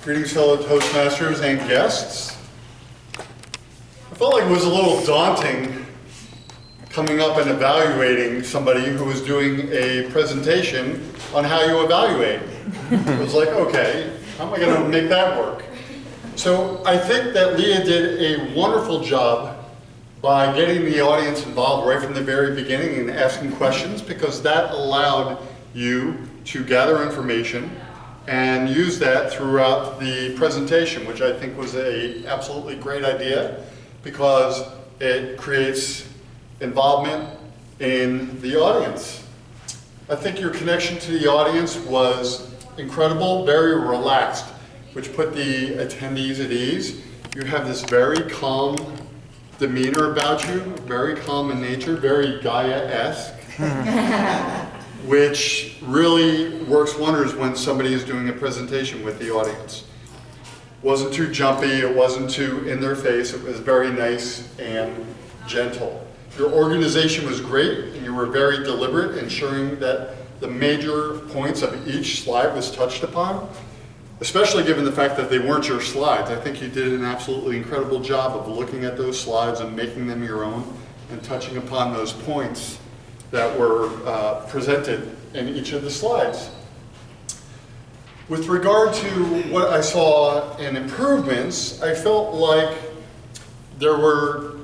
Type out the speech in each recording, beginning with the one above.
Greetings, fellow Toastmasters and guests. I felt like it was a little daunting coming up and evaluating somebody who was doing a presentation on how you evaluate. It was like, okay, how am I going to make that work? So I think that Leah did a wonderful job by getting the audience involved right from the very beginning and asking questions, because that allowed you to gather information and use that throughout the presentation, which I think was an absolutely great idea because it creates involvement in the audience. I think your connection to the audience was incredible, very relaxed, which put the attendees at ease. You have this very calm demeanor about you, very calm in nature, very Gaia-esque. Which really works wonders when somebody is doing a presentation with the audience. Wasn't too jumpy, it wasn't too in their face, it was very nice and gentle. Your organization was great, and you were very deliberate, ensuring that the major points of each slide was touched upon, especially given the fact that they weren't your slides. I think you did an absolutely incredible job of looking at those slides and making them your own and touching upon those points that were presented in each of the slides. With regard to what I saw in improvements, I felt like there were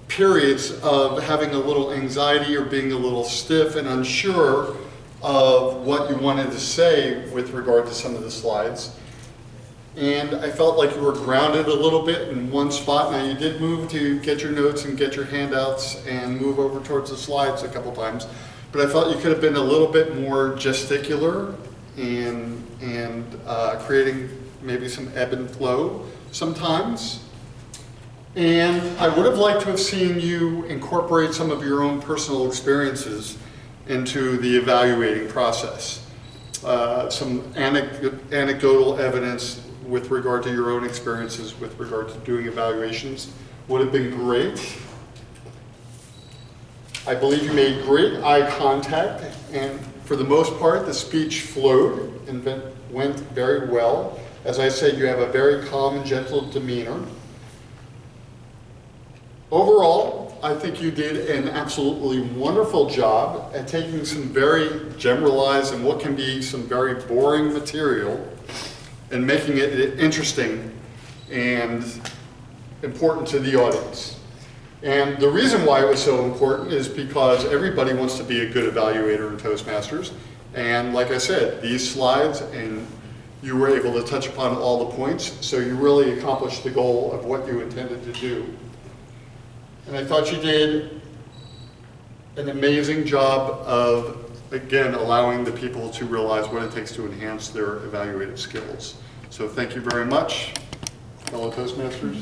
periods of having a little anxiety or being a little stiff and unsure of what you wanted to say with regard to some of the slides. And I felt like you were grounded a little bit in one spot. Now you did move to get your notes and get your handouts and move over towards the slides a couple times, but I felt you could have been a little bit more gesticular and creating maybe some ebb and flow sometimes. And I would have liked to have seen you incorporate some of your own personal experiences into the evaluating process. Some anecdotal evidence with regard to your own experiences with regard to doing evaluations would have been great. I believe you made great eye contact, and for the most part the speech flowed and went very well. As I said, you have a very calm and gentle demeanor. Overall, I think you did an absolutely wonderful job at taking some very generalized and what can be some very boring material and making it interesting and important to the audience. And the reason why it was so important is because everybody wants to be a good evaluator in Toastmasters. And like I said, these slides, and you were able to touch upon all the points, so you really accomplished the goal of what you intended to do. And I thought you did an amazing job of, again, allowing the people to realize what it takes to enhance their evaluative skills. So thank you very much, fellow Toastmasters.